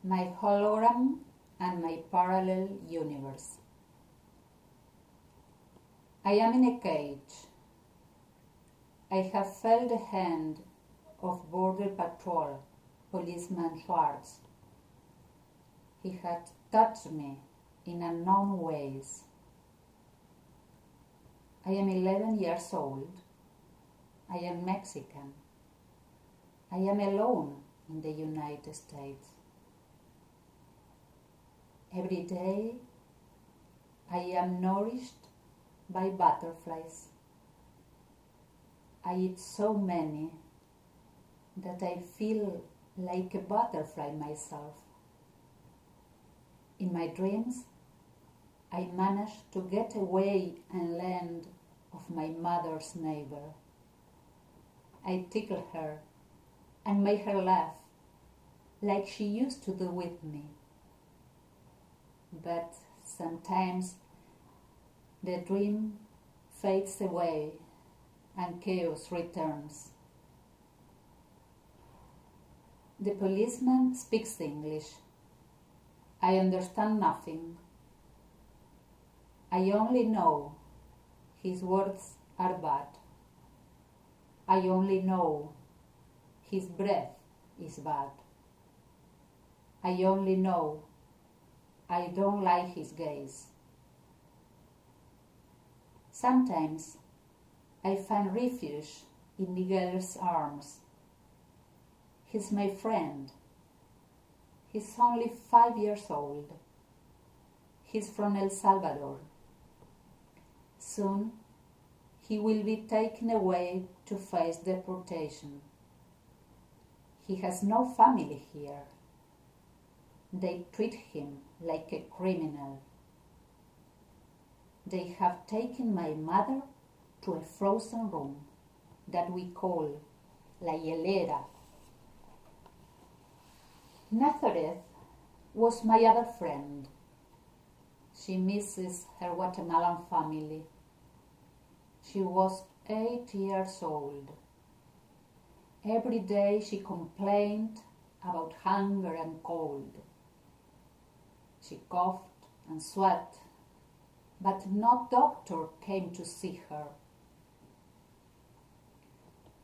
My hologram and my parallel universe. I am in a cage. I have felt the hand of Border Patrol policeman Schwartz. He had touched me in unknown ways. I am 11 years old. I am Mexican. I am alone in the United States. Every day I am nourished by butterflies. I eat so many that I feel like a butterfly myself. In my dreams, I manage to get away and land of my mother's neighbor. I tickle her and make her laugh like she used to do with me. But sometimes the dream fades away and chaos returns. The policeman speaks English. I understand nothing. I only know his words are bad. I only know his breath is bad. I only know I don't like his gaze. Sometimes I find refuge in Miguel's arms. He's my friend. He's only 5 years old. He's from El Salvador. Soon he will be taken away to face deportation. He has no family here. They treat him like a criminal. They have taken my mother to a frozen room that we call La Hielera. Nazareth was my other friend. She misses her Guatemalan family. She was 8 years old. Every day she complained about hunger and cold. She coughed and sweat, but no doctor came to see her.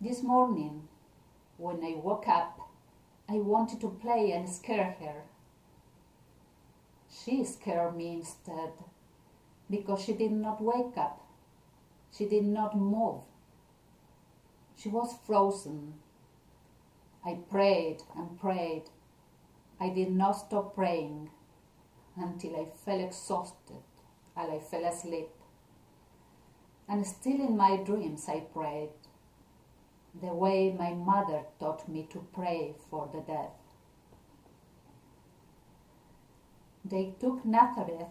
This morning, when I woke up, I wanted to play and scare her. She scared me instead, because she did not wake up. She did not move. She was frozen. I prayed and prayed. I did not stop praying until I felt exhausted and I fell asleep. And still in my dreams I prayed, the way my mother taught me to pray for the dead. They took Nazareth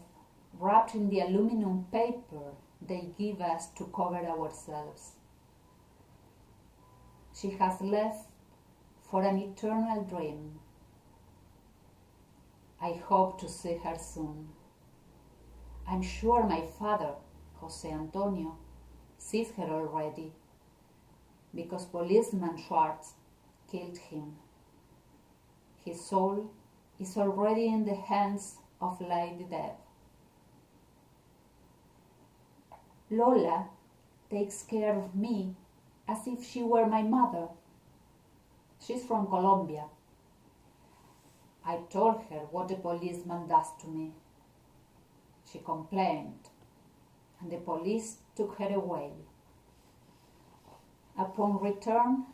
wrapped in the aluminum paper they give us to cover ourselves. She has left for an eternal dream. I hope to see her soon. I'm sure my father, Jose Antonio, sees her already, because policeman Schwartz killed him. His soul is already in the hands of Lady Death. Lola takes care of me as if she were my mother. She's from Colombia. I told her what the policeman does to me. She complained, and the police took her away. Upon return,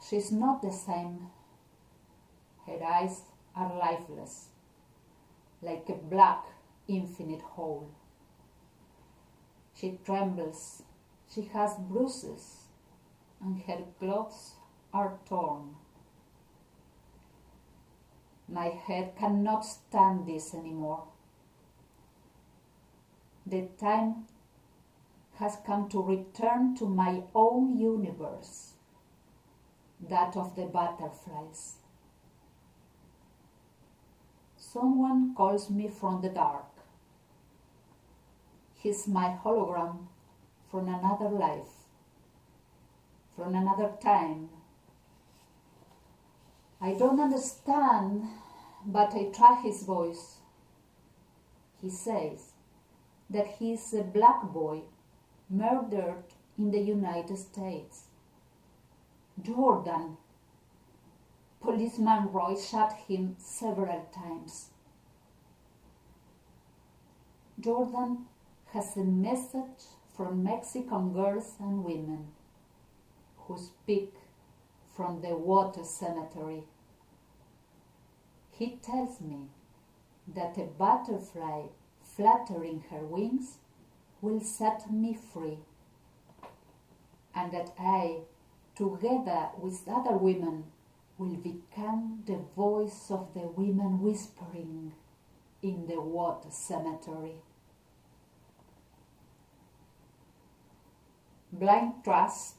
she's not the same. Her eyes are lifeless, like a black, infinite hole. She trembles, she has bruises, and her clothes are torn. My head cannot stand this anymore. The time has come to return to my own universe, that of the butterflies. Someone calls me from the dark. He's my hologram from another life, from another time. I don't understand but I track his voice. He says that he's a black boy murdered in the United States. Jordan. Policeman Roy shot him several times. Jordan has a message from Mexican girls and women who speak from the water cemetery. He tells me that a butterfly fluttering her wings will set me free, and that I, together with other women, will become the voice of the women whispering in the water cemetery. Blind trust,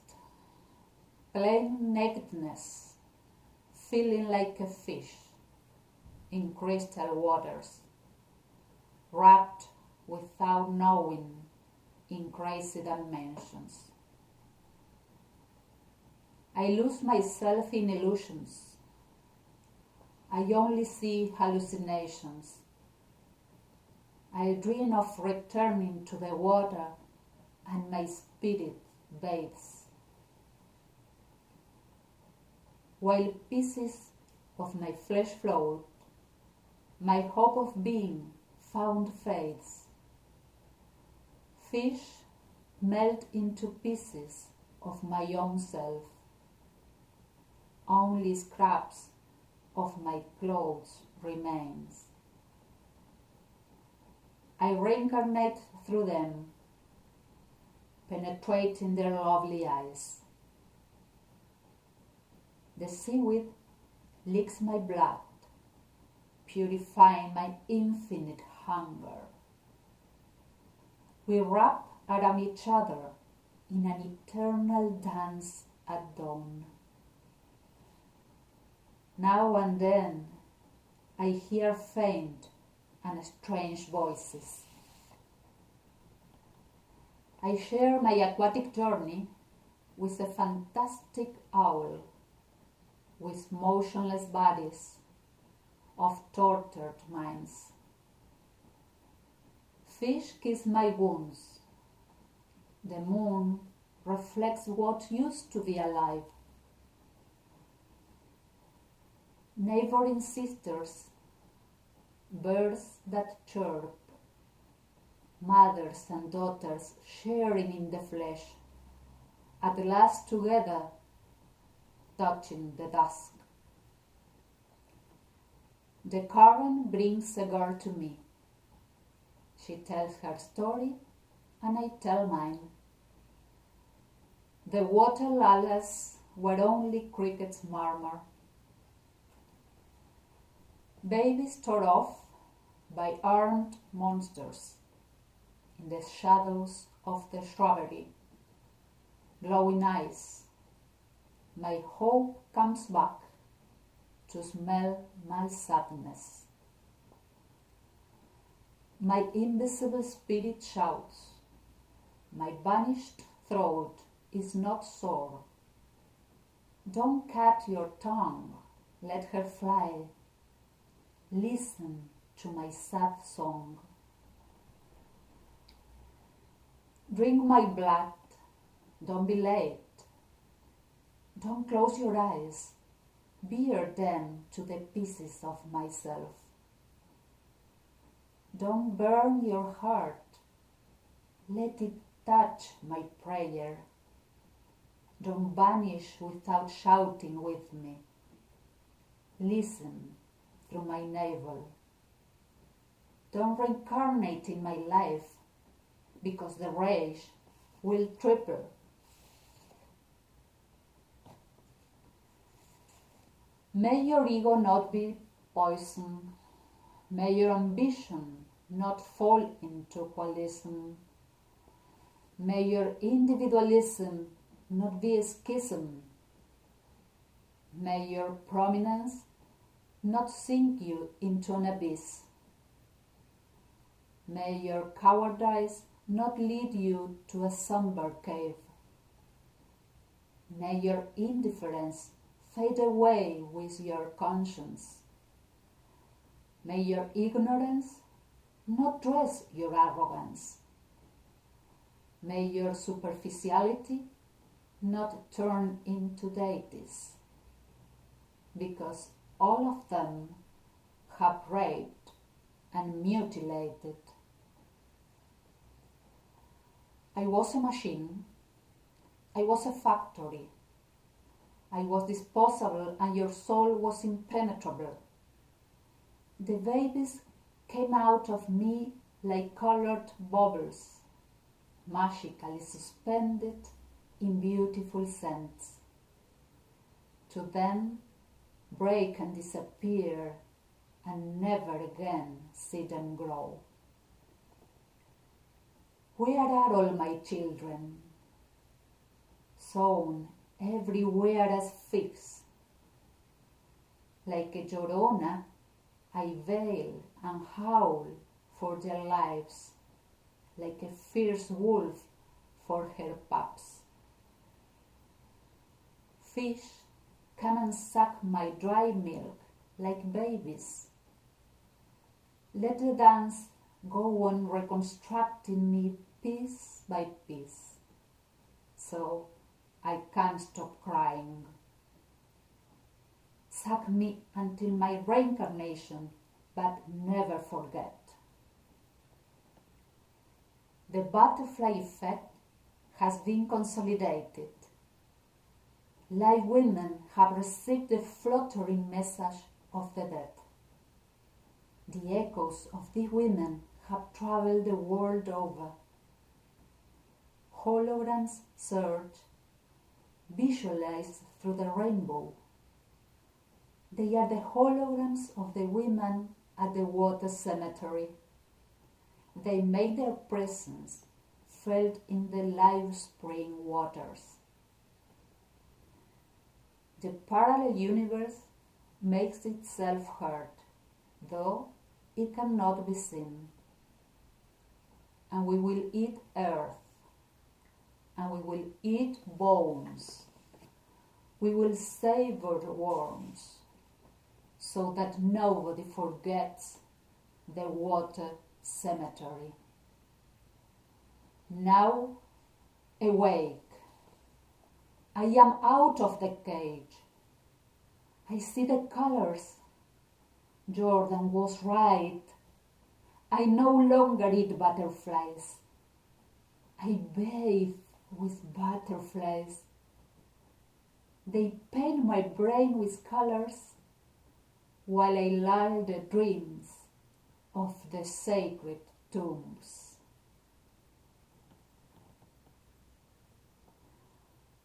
plain nakedness, feeling like a fish in crystal waters, wrapped without knowing in crazy dimensions. I lose myself in illusions. I only see hallucinations. I dream of returning to the water, and my spirit bathes. While pieces of my flesh float, my hope of being found fades. Fish melt into pieces of my own self. Only scraps of my clothes remains. I reincarnate through them, penetrating their lovely eyes. The seaweed licks my blood, purifying my infinite hunger. We wrap around each other in an eternal dance at dawn. Now and then I hear faint and strange voices. I share my aquatic journey with a fantastic owl, with motionless bodies of tortured minds. Fish kiss my wounds. The moon reflects what used to be alive. Neighboring sisters, birds that chirp, mothers and daughters sharing in the flesh, at last together, touching the dusk. The current brings a girl to me. She tells her story, and I tell mine. The water lulls where only crickets murmur. Babies tore off by armed monsters in the shadows of the shrubbery. Glowing eyes, my hope comes back to smell my sadness. My invisible spirit shouts, my vanished throat is not sore. Don't cut your tongue, let her fly. Listen to my sad song. Drink my blood, don't be late. Don't close your eyes, bear them to the pieces of myself. Don't burn your heart, let it touch my prayer. Don't vanish without shouting with me. Listen through my navel. Don't reincarnate in my life, because the rage will triple. May your ego not be poisoned. May your ambition not fall into qualism. May your individualism not be a schism. May your prominence not sink you into an abyss. May your cowardice not lead you to a somber cave. May your indifference fade away with your conscience. May your ignorance not dress your arrogance. May your superficiality not turn into deities, because all of them have raped and mutilated. I was a machine. I was a factory. I was disposable and your soul was impenetrable. The babies came out of me like colored bubbles, magically suspended in beautiful scents, to then break and disappear and never again see them grow. Where are all my children? Sown everywhere as figs. Like a llorona, I wail and howl for their lives, like a fierce wolf for her pups. Fish come and suck my dry milk like babies. Let the dance go on reconstructing me piece by piece, so I can't stop crying. Suck me until my reincarnation, but never forget. The butterfly effect has been consolidated. Live women have received the fluttering message of the dead. The echoes of these women have traveled the world over. Holograms surge, visualized through the rainbow. They are the holograms of the women at the water cemetery. They make their presence felt in the live spring waters. The parallel universe makes itself heard, though it cannot be seen. And we will eat earth, and we will eat bones. We will savor worms, so that nobody forgets the water cemetery. Now, awake. I am out of the cage. I see the colors. Jordan was right. I no longer eat butterflies. I bathe with butterflies. They paint my brain with colors while I lull the dreams of the sacred tombs.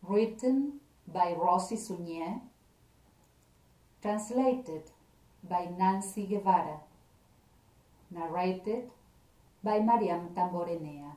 Written by Rosy Suñé, translated by Guevara, narrated by Mariam Tamborenea.